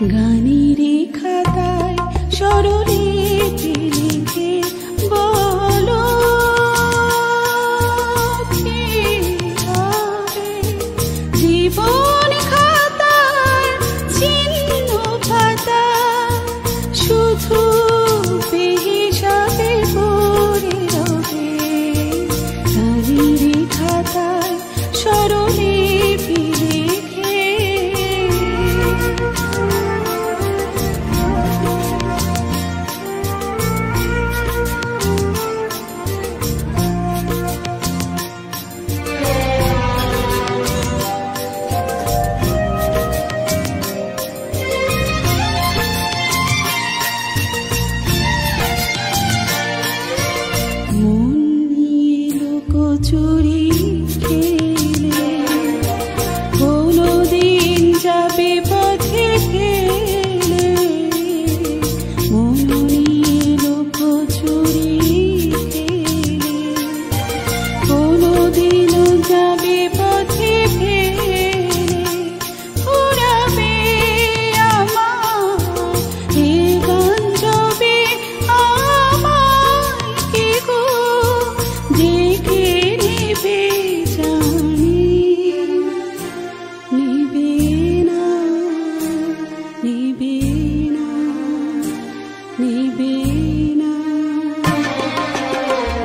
গানেরই খাতায় স্বরলিপি লিখে বলো কি হবে জীবন খাতার চিহ্ন পাতা শুধু বেহিসাবে পড়ে রবে। গানেরই খাতায় স্বরলিপি লিখে চুরি খেলে কোনদিন যাবে পথে খেলে মন নিয়ে লোক চুরি খেলে কোনদিনও যাবে পথে ফেলে ফুরাবে আমার এ গান যাবে আমায় কে গো দেখে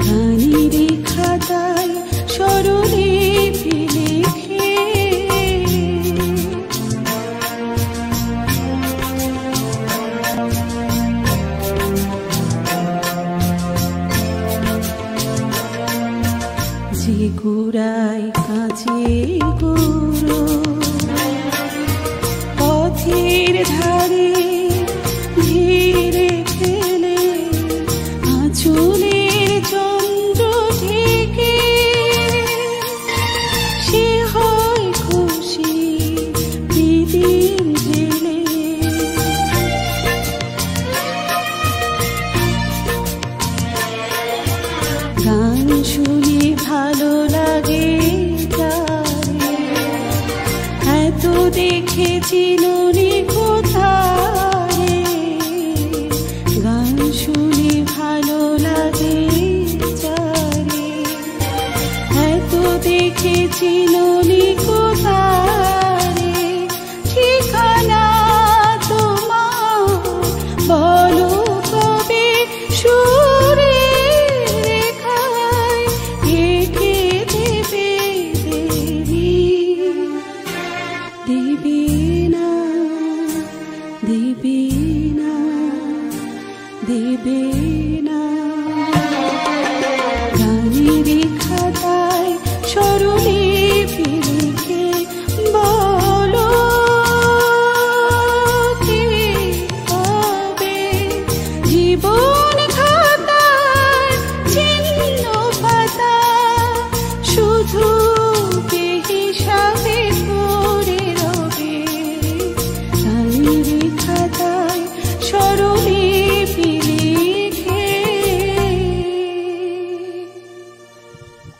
গানেরই খাতায় স্বরলিপি লিখে যে গুড়ায় কাছে গুঁড়ো পথের ধারে ধীরে ফেলে আঁচলের চন্দ্র ঢেকে সে হয় খুশি প্রীতির জেলে। গান শুনে ভালো লাগে তারে এত দেখেছি নুনি কোথায়। গান শুনে ভালো লাগে যারে এত দেখেছি নুনি কোথায়। ঠিকানা তোমার বলো কবে সুরে রেখায় এঁকে দেবে দেবে না দেবে না দেবে না।